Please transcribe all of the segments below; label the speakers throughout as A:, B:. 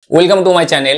A: Welcome to my channel.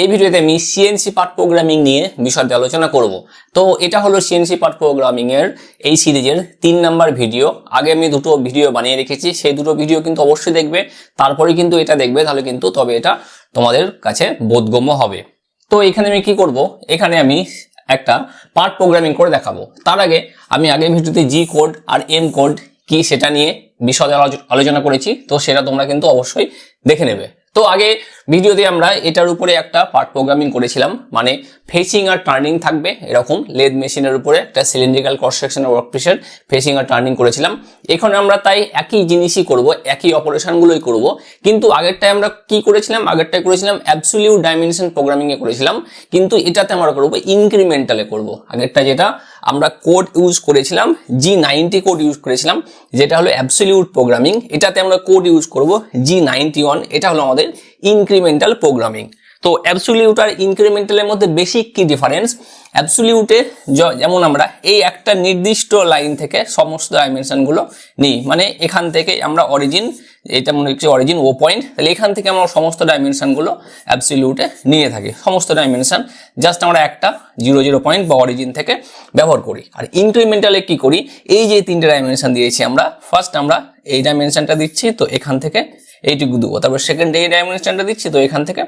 A: এই ভিডিওতে আমি সিএনসি পার্ট প্রোগ্রামিং নিয়ে বিষয়ে আলোচনা করব। তো এটা হলো সিএনসি পার্ট প্রোগ্রামিং এর এই সিরিজের 3 নাম্বার ভিডিও। আগে আমি দুটো ভিডিও বানিয়ে রেখেছি, সেই দুটো ভিডিও কিন্তু অবশ্যই দেখবে, তারপরে কিন্তু এটা দেখবে, তাহলে কিন্তু তবে এটা তোমাদের কাছে বোধগম্য হবে। তো এখানে আমি কি করব, এখানে আমি একটা পার্ট প্রোগ্রামিং করে দেখাবো। তার আগে আমি আগের ভিডিওতে জি কোড আর এম কোড কি সেটা নিয়ে বিশদে আলোচনা করেছি, তো সেটা তোমরা কিন্তু অবশ্যই দেখে নেবে। তো আগে ভিডিওতে আমরা এটার উপরে একটা পার্ট প্রোগ্রামিং করেছিলাম, মানে ফেসিং আর টার্নিং থাকবে এরকম লেদ মেশিনের উপরে একটা সিলিন্ড্রিক্যাল ক্রস সেকশনের ওয়ার্কপিসের ফেসিং আর টার্নিং করেছিলাম। এখানে আমরা তাই একই জিনিসই করব, একই অপারেশনগুলোই করব, কিন্তু আগেরটায় আমরা কি করেছিলাম, আগেরটায় করেছিলাম অ্যাবসলিউট ডাইমেনশন প্রোগ্রামিং এ করেছিলাম, কিন্তু এটাতে আমরা করব ইনক্রিমেন্টালে করব। আগেরটা যেটা আমরা কোড ইউজ করেছিলাম G90 কোড ইউজ করেছিলাম, যেটা হলো অ্যাবসলিউট প্রোগ্রামিং, এটাতে আমরা কোড ইউজ করব G91, এটা হলো আমাদের ইনক্রিমেন্টাল প্রোগ্রামিং। তো অ্যাবসলিউট আর ইনক্রিমেন্টালের মধ্যে বেসিক কি ডিফারেন্স, অ্যাবসলিউটে যেমন আমরা এই একটা নির্দিষ্ট লাইন থেকে সমস্ত ডাইমেনশনগুলো নিই, মানে এখান থেকে আমরা অরিজিন, এটা মনে হচ্ছে অরিজিন ও পয়েন্ট, তাহলে এখান থেকে আমরা সমস্ত ডাইমেনশনগুলো অ্যাবসলিউটে নিয়ে থাকি, সমস্ত ডাইমেনশন জাস্ট আমরা একটা 0 পয়েন্ট বা অরিজিন থেকে ব্যবহার করি। আর ইনক্রিমেন্টালে কি করি, এই যে তিনটে ডাইমেনশন দিয়েছি আমরা, ফার্স্ট আমরা এই ডাইমেনশনটা দিচ্ছি, তো এখান থেকে এইটুকু দেবো, তারপর সেকেন্ড এই ডাইমেনশনটা দিচ্ছি, তো এখান থেকে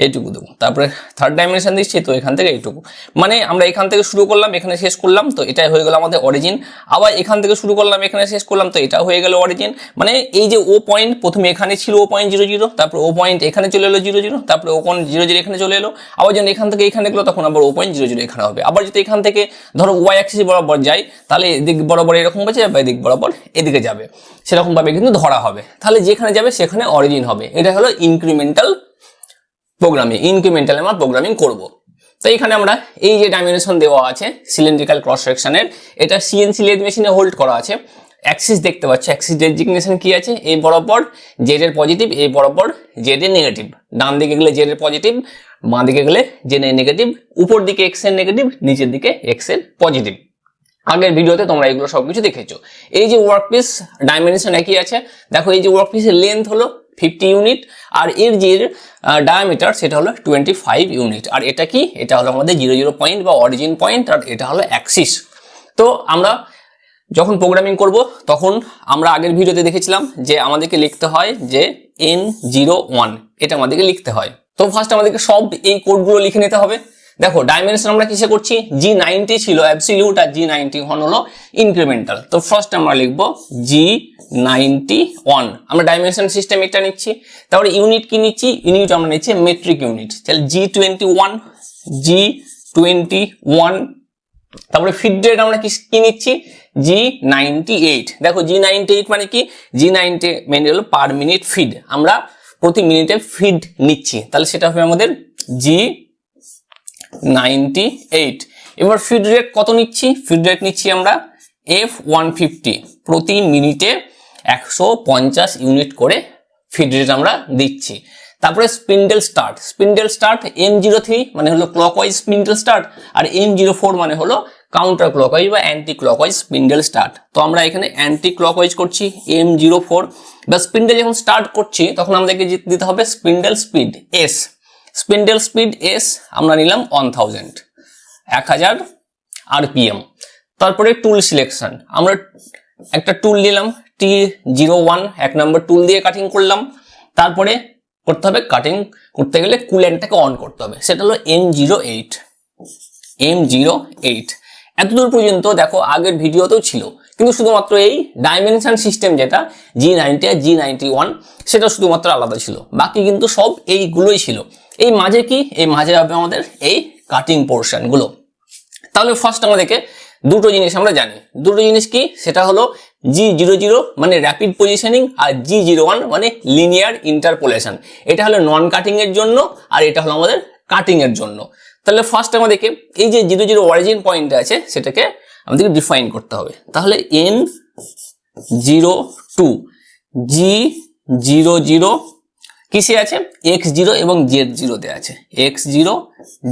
A: এইটুকু দেবো, তারপরে থার্ড ডাইমেনশন দিচ্ছি, তো এখান থেকে এইটুকু, মানে আমরা এখান থেকে শুরু করলাম এখানে শেষ করলাম, তো এটাই হয়ে গেল আমাদের অরিজিন। আবার এখান থেকে শুরু করলাম এখানে শেষ করলাম, তো এটা হয়ে গেল অরিজিন। মানে এই যে ও পয়েন্ট প্রথমে এখানে ছিল ও পয়েন্ট 0 তারপর ও পয়েন্ট এখানে চলে এলো 0 তারপরে ও পয়েন্ট 0 এখানে চলে এলো, আবার যখন এখান থেকে এখানে গেলো তখন আবার ও পয়েন্ট 0 এখানে হবে। আবার যদি এখান থেকে ধরো ওয়াই অ্যাক্সিস বরাবর যাই, তাহলে এদিক বরাবর এরকম হচ্ছে, বা এদিক বরাবর এদিকে যাবে, সেরকম ভাবে কিন্তু ধরা হবে, তাহলে যেখানে যাবে সেখানে অরিজিন হবে। এটা হলো ইনক্রিমেন্টাল প্রোগ্রামিং, ইনক্রিমেন্টাল আমরা প্রোগ্রামিং করব। তো এখানে আমরা এই যে ডাইমেনশন দেওয়া আছে সিলিন্ড্রিক্যাল ক্রস সেকশনের, এটা সিএনসি লেদ মেশিনে হোল্ড করা আছে। অ্যাক্সিস দেখতে পাচ্ছ, অ্যাক্সিস ডেজিগনেশন কি আছে, এই বরাবর জেড এর পজিটিভ, এই বরাবর জেড এর নেগেটিভ, ডান দিকে গেলে জেড এর পজিটিভ, বাঁ দিকে গেলে জেড এর নেগেটিভ, উপর দিকে এক্স এর নেগেটিভ, নিচের দিকে এক্স এর পজিটিভ। আগের ভিডিওতে তোমরা এগুলো সবকিছু দেখেছো। এই যে ওয়ার্কপিস ডাইমেনশন একই আছে, দেখো এই যে ওয়ার্কপিসের লেন্থ হলো 50 ইউনিট, আর এর যে ডায়ামিটার সেটা হলো 25 ইউনিট। আর এটা কি, এটা হলো আমাদের 0 পয়েন্ট বা অরিজিন পয়েন্ট, আর এটা হলো অ্যাক্সিস। তো আমরা যখন প্রোগ্রামিং করব তখন আমরা আগের ভিডিওতে দেখেছিলাম যে আমাদেরকে লিখতে হয় যে N01, এটা আমাদেরকে লিখতে হয়। তো ফার্স্ট আমাদেরকে সব এই কোডগুলো লিখে নিতে হবে। দেখো ডাইমেনশন আমরা কিসে করছি, G90 ছিল অ্যাবসলিউট আর G91 হলো ইনক্রিমেন্টাল। তো ফার্স্ট আমরা লিখবো G91, আমরা ডাইমেনশন সিস্টেম এটা নিচ্ছি। তারপরে ইউনিট কি নিচ্ছি, ইউনিট আমরা নিচ্ছি মেট্রিক ইউনিট, তাহলে G21, G21। তারপরে ফিড রেট আমরা কি নিচ্ছি, G98। দেখো G98 মানে কি, G90 মানে হলো পার মিনিট ফিড, আমরা প্রতি মিনিটে ফিড নিচ্ছি, তাহলে সেটা হবে আমাদের G98। এবার ফিড রেট কত নিচ্ছি, ফিড রেট নিচ্ছি আমরা F150, প্রতি মিনিটে 150 ইউনিট করে ফিড রেট আমরা দিচ্ছি। তারপরে স্পিন্ডেল স্টার্ট M03 মানে হলো ক্লকওয়াইজ স্পিন্ডেল স্টার্ট, আর M04 মানে হলো কাউন্টার ক্লকওয়াইজ বা অ্যান্টি ক্লকওয়াইজ স্পিন্ডেল স্টার্ট। তো আমরা এখানে অ্যান্টি ক্লকওয়াইজ করছি M04। বা স্পিন্ডেল যখন স্টার্ট করছি তখন আমাদেরকে দিতে হবে spindle speed S, spindle speed S আমরা নিলাম 1000 RPM। তারপরে টুল সিলেকশন, আমরা একটা টুল নিলাম T01, 1 নম্বর টুল দিয়ে কাটিং করলাম। তারপরে করতে হবে, কাটিং করতে গেলে কুলেন্টটাকে অন করতে হবে, সেটা হলো M08। এতদূর পর্যন্ত দেখো আগের ভিডিওতেও ছিল, কিন্তু শুধুমাত্র এই ডাইমেনশন সিস্টেম যেটা G90 আর G91 সেটা শুধুমাত্র আলাদা ছিল, বাকি কিন্তু সব এইগুলোই ছিল। এই মাঝে কি, এই মাঝে হবে আমাদের এই কাটিং পোর্শন গুলো। তাহলে ফার্স্ট আমাদেরকে দুটো জিনিস আমরা জানি, দুটো জিনিস কি, সেটা হলো G00 মানে র্যাপিড পজিশনিং, আর G01 মানে লিনিয়ার ইন্টারপোলেশন। এটা হলো নন কাটিং এর জন্য, আর এটা হলো আমাদের কাটিং এর জন্য। তাহলে ফার্স্ট আমাদেরকে এই যে 00 অরিজিন পয়েন্ট আছে সেটাকে আমাদেরকে ডিফাইন করতে হবে। তাহলে N02 G00 কিসে আছে, X0 এবং Z0 তে আছে, X0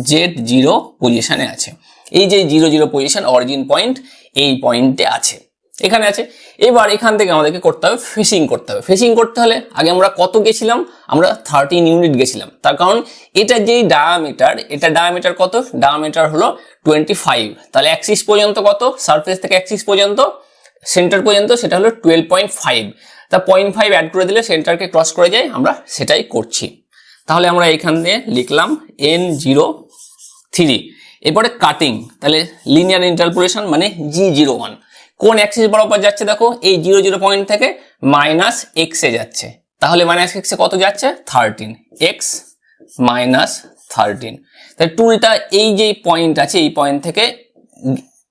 A: Z0 পজিশনে আছে। এই যে 00 পজিশন অরিজিন পয়েন্ট এই পয়েন্টে আছে। এখানে আছে। এবার এখান থেকে আমাদেরকে করতে হবে ফেসিং করতে হবে। ফেসিং করতে হলে আগে আমরা কত গেছিলাম, আমরা 13 ইউনিট গেছিলাম। তার কারণ এটা যেই ডায়ামিটার, এটা ডায়ামিটার কত, ডায়ামিটার হলো 25। তাহলে অ্যাক্সিস পর্যন্ত কত, সারফেস থেকে অ্যাক্সিস পর্যন্ত, সেন্টার পর্যন্ত, সেটা হলো 12.5। তা 0.5 অ্যাড করে দিলে সেন্টারকে ক্রস করে যায়, আমরা সেটাই করছি। তাহলে আমরা এখানে লিখলাম N03। এরপরে কাটিং, তাহলে লিনিয়ার ইন্টারপোলেশন মানে G01 কোন অ্যাক্সিস বরাবর যাচ্ছে, দেখো এই 00 পয়েন্ট থেকে মাইনাস এক্স এ যাচ্ছে। তাহলে মাইনাস এক্স এ কত যাচ্ছে, 13, x মাইনাস 13। তাহলে টুলটা এই যে পয়েন্ট আছে এই পয়েন্ট থেকে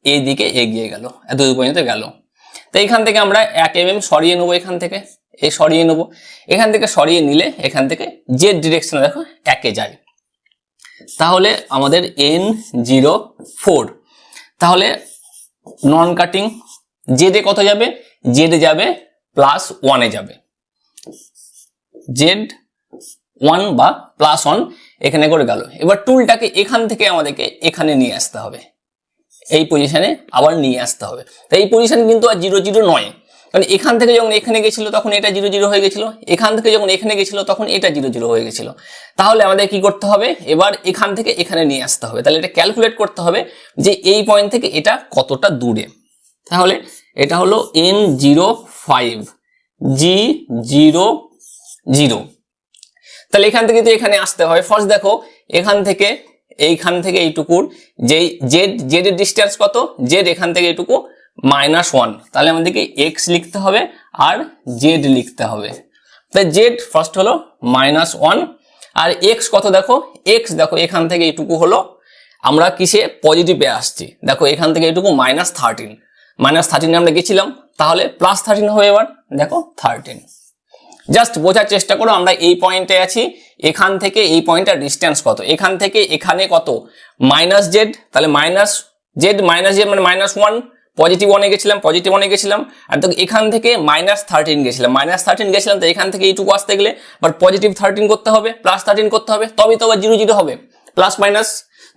A: এই দিকে এগিয়ে গেল, এত দূর পর্যন্ত গেল। তো এখান থেকে আমরা 1 mm সরিয়ে নেবো, এখান থেকে এই সরিয়ে নেবো, এখান থেকে সরিয়ে নিলে এখান থেকে যে ডিরেকশনে দেখো 1 এ যায়। তাহলে আমাদের N04। তাহলে নন কাটিং জেডে কত যাবে, জেডে যাবে +1 এ যাবে, Z1 বা +1 এখানে করে গেল। এবার টুলটাকে এখান থেকে আমাদেরকে এখানে নিয়ে আসতে হবে, এই পজিশনে আবার নিয়ে আসতে হবে। তাই এই পজিশন কিন্তু আর 00 নয়, কারণ এখান থেকে যখন এখানে গেছিল তখন এটা 00 হয়ে গেছিল, এখান থেকে যখন এখানে গেছিল তখন এটা 00 হয়ে গেছিল। তাহলে আমাদের কি করতে হবে, এবার এখান থেকে এখানে নিয়ে আসতে হবে। তাহলে এটা ক্যালকুলেট করতে হবে যে এই পয়েন্ট থেকে এটা কতটা দূরে। তাহলে এটা হলো N05, G00। তাহলে এখান থেকে তো এখানে আসতে হয়। ফার্স্ট দেখো এখান থেকে এইটুকুর যে জেড এর ডিস্টেন্স কত, জেড এখান থেকে এইটুকু -1। তাহলে আমাদেরকে এক্স লিখতে হবে আর জেড লিখতে হবে। তাই জেড ফার্স্ট হলো -1 আর এক্স কত, দেখো এক্স দেখো এখান থেকে এইটুকু হলো, আমরা কিসে পজিটিভে আসছি, দেখো এখান থেকে এইটুকু -13, -13 আমরা গেছিলাম, তাহলে +13 হবে। এবার দেখো 13। জাস্ট বোঝার চেষ্টা করো, আমরা এই পয়েন্টে আছি, এখান থেকে এই পয়েন্টটার ডিস্টেন্স কত, এখান থেকে এখানে কত, -z। তাহলে -z মানে -1, পজিটিভ 1 এ গেছিলাম, পজিটিভ 1 এ গেছিলাম। আর তো এখান থেকে -13 গেছিলাম, -13 গেছিলাম। তো এখান থেকে এইটুকু আসতে গেলে আবার পজিটিভ 13 করতে হবে, +13 করতে হবে, তবে তো আবার 00 হবে। প্লাস মাইনাস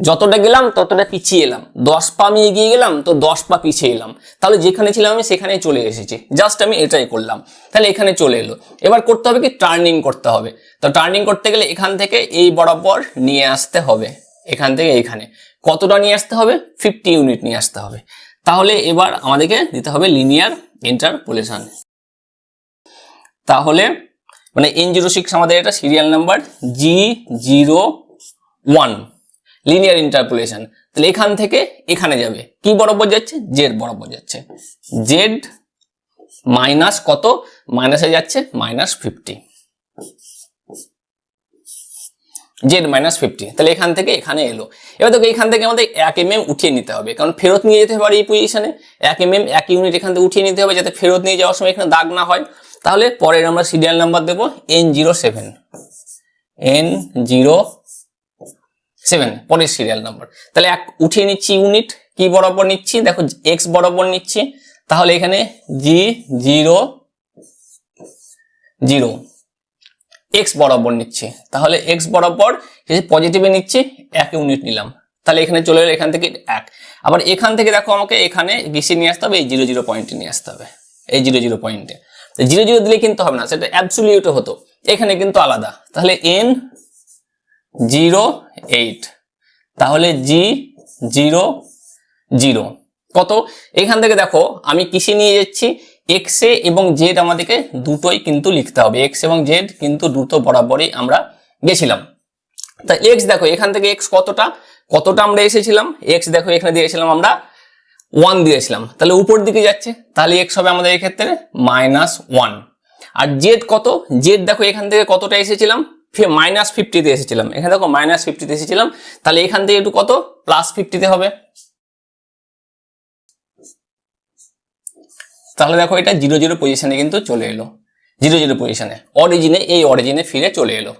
A: যতটা গেলাম ততটা পিছিয়ে এলাম, 10 পা আমি এগিয়ে গেলাম তো 10 পা পিছিয়ে এলাম। তাহলে যেখানে ছিলাম আমি সেখানে চলে এসেছি, জাস্ট আমি এটাই করলাম। তাহলে এখানে চলে এলো। এবার করতে হবে কি, টার্নিং করতে হবে। তো টার্নিং করতে গেলে এখান থেকে এই বরাবর নিয়ে আসতে হবে, এখান থেকে এইখানে কতটা নিয়ে আসতে হবে, 50 ইউনিট নিয়ে আসতে হবে। তাহলে এবার আমাদেরকে দিতে হবে লিনিয়ার ইন্টারপোলেশন। তাহলে মানে N06 আমাদের এটা serial number G01 linear interpolation. তাহলে এখান থেকে এখানে যাবে, কি বরাবর যাচ্ছে, জেড বরাবর যাচ্ছে, জেড মাইনাস কত, মাইনাসে যাচ্ছে -50, জেড -50। তাহলে এখান থেকে এখানে এলো। এবার দেখো এখান থেকে আমাদের 1 mm উঠিয়ে নিতে হবে, কারণ ফেরত নিয়ে যেতে হবে এই পজিশনে। 1 mm 1 ইউনিট এখান থেকে উঠিয়ে নিতে হবে, যাতে ফেরত নিয়ে যাওয়ার সময় এখানে দাগ না হয়। তাহলে পরের আমরা সিরিয়াল নাম্বার দেবো N07, N07 পরের সিরিয়াল নাম্বার। তাহলে 1 উঠিয়ে নিচ্ছি ইউনিট, কি বরাবর নিচ্ছি, দেখো x বরাবর নিচ্ছি। তাহলে এখানে G00 x বরাবর নিচ্ছে, তাহলে x বরাবর পজিটিভে নিচ্ছে, 1 ইউনিট নিলাম। তাহলে এখানে চলে এলো, এখান থেকে 1। আবার এখান থেকে দেখো আমাকে এখানে বেশি নিয়ে আসতে হবে, এই 00 পয়েন্টে নিয়ে আসতে হবে, এই 00 পয়েন্টে। 00 দিলে কিন্তু হবে না, সেটা অ্যাবসলিউট হতো, এখানে কিন্তু আলাদা। তাহলে N08, তাহলে G00 কত, এখান থেকে দেখো আমি কিসে নিয়ে যাচ্ছি, এক্স এ এবং জেড আমাদেরকে দুটোই কিন্তু লিখতে হবে, এক্স এবং জেড কিন্তু দুটো বরাবরই আমরা গেছিলাম। তা এক্স দেখো এখান থেকে এক্স কতটা আমরা এসেছিলাম, এক্স দেখো এখানে দিয়েছিলাম আমরা 1 দিয়েছিলাম, তাহলে উপর দিকে যাচ্ছে, তাহলে এক্স হবে আমাদের এই ক্ষেত্রে -1। আর জেড কত, জেড দেখো এখান থেকে কতটা এসেছিলাম, -50 তে এসেছিলাম, এখানে দেখো -50 তে এসেছিলাম, তাহলে এখান থেকে একটু কত +50 তে হবে। তাহলে দেখো এটা 00 পজিশনে কিন্তু চলে এলো, 00 পজিশনে অরিজিনে ফিরে চলে এলো।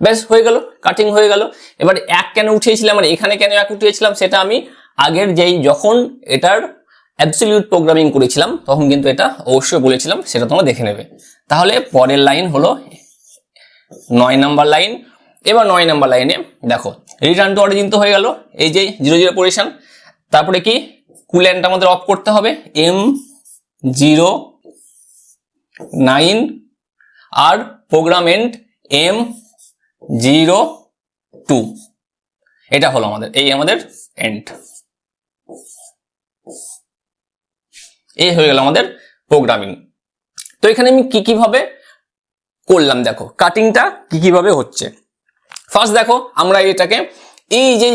A: ব্যাস হয়ে গেল, কাটিং হয়ে গেল। এবার 1 কেন উঠিয়েছিলাম আর এখানে কেন 1 উঠিয়েছিলাম সেটা আমি আগের যখন এটার অ্যাবসলিউট প্রোগ্রামিং করেছিলাম তখন কিন্তু এটা অবশ্যই বলেছিলাম, সেটা তোমরা দেখে নেবে। তাহলে পরের লাইন হলো 9 নাম্বার লাইন। এবার 9 নাম্বার লাইনে দেখো রিটার্ন টু অরিজিন তো হয়ে গেল, এই যে 00 পজিশন। তারপরে কি, কুল্যান্ট আমাদের অফ করতে হবে, M09 R programme and M02, এটা হলো আমাদের আমাদের এন্ড। এই হয়ে গেল আমাদের প্রোগ্রামিং। তো এখানে আমি কিভাবে করলাম দেখো, কাটিংটা কিভাবে হচ্ছে। ফার্স্ট দেখো আমরা এটাকে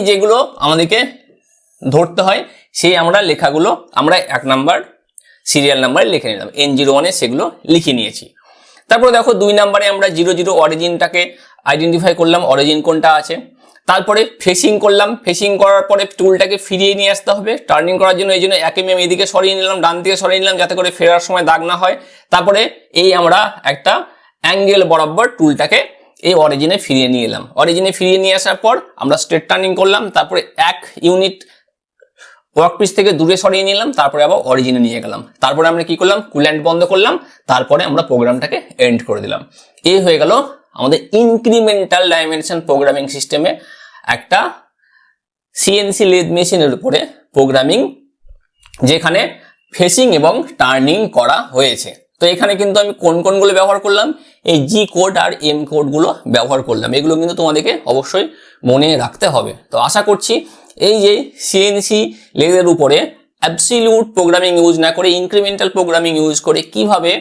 A: যেগুলো আমাদেরকে ধরতে হয় সেই আমরা লেখাগুলো আমরা 1 নাম্বার সিরিয়াল নাম্বারে লিখে নিলাম, N01 সেগুলো লিখে নিয়েছি। তারপর দেখো 2 নাম্বারে আমরা 00 অরিজিনটাকে আইডেন্টিফাই করলাম, অরিজিন কোনটা আছে। তারপরে ফেসিং করলাম, ফেসিং করার পরে টুলটাকে ফিরিয়ে নিয়ে আসতে হবে টার্নিং করার জন্য। এই জন্য 1 mm এদিকে সরিয়ে নিলাম, ডান দিকে সরিয়ে নিলাম যাতে করে ফেরার সময় দাগ না হয়। তারপরে আমরা একটা অ্যাঙ্গেল বরাবর টুলটাকে এই অরিজিনে ফিরিয়ে নিয়ে এলাম। অরিজিনে ফিরিয়ে নিয়ে আসার পর আমরা স্ট্রেট টার্নিং করলাম, তারপরে 1 ইউনিট ওয়ার্কপিস থেকে দূরে সরিয়ে নিলাম, তারপরে আবার অরিজিনে নিয়ে গেলাম। তারপরে আমরা কি করলাম, কুল্যান্ট বন্ধ করলাম, তারপরে আমরা প্রোগ্রামটাকে এন্ড করে দিলাম। এই হয়ে গেল আমাদের ইনক্রিমেন্টাল ডাইমেনশন প্রোগ্রামিং সিস্টেমে একটা সিএনসি লেদ মেশিনের উপরে প্রোগ্রামিং, যেখানে ফেসিং এবং টার্নিং করা হয়েছে। তো এখানে কিন্তু আমি কোনগুলো ব্যবহার করলাম, এই জি কোড আর এম কোডগুলো ব্যবহার করলাম। এগুলো কিন্তু তোমাদেরকে অবশ্যই মনে রাখতে হবে। তো আশা করছি এই যে সিএনসি লেদের উপরে অ্যাবসলিউট প্রোগ্রামিং ইউজ না করে ইনক্রিমেন্টাল প্রোগ্রামিং ইউজ করে কিভাবে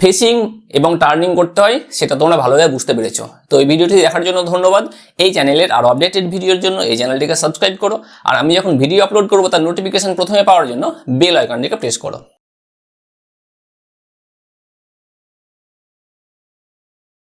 A: ফেসিং এবং টার্নিং করতে হয় সেটা তোমরা ভালোভাবে বুঝতে পেরেছো। তো এই ভিডিওটি দেখার জন্য ধন্যবাদ। এই চ্যানেলের আরো আপডেটেড ভিডিওর জন্য এই চ্যানেলটিকে সাবস্ক্রাইব করো, আর আমি যখন ভিডিও আপলোড করবো তার নোটিফিকেশন প্রথমে পাওয়ার জন্য বেল আইকনটিকে প্রেস করো।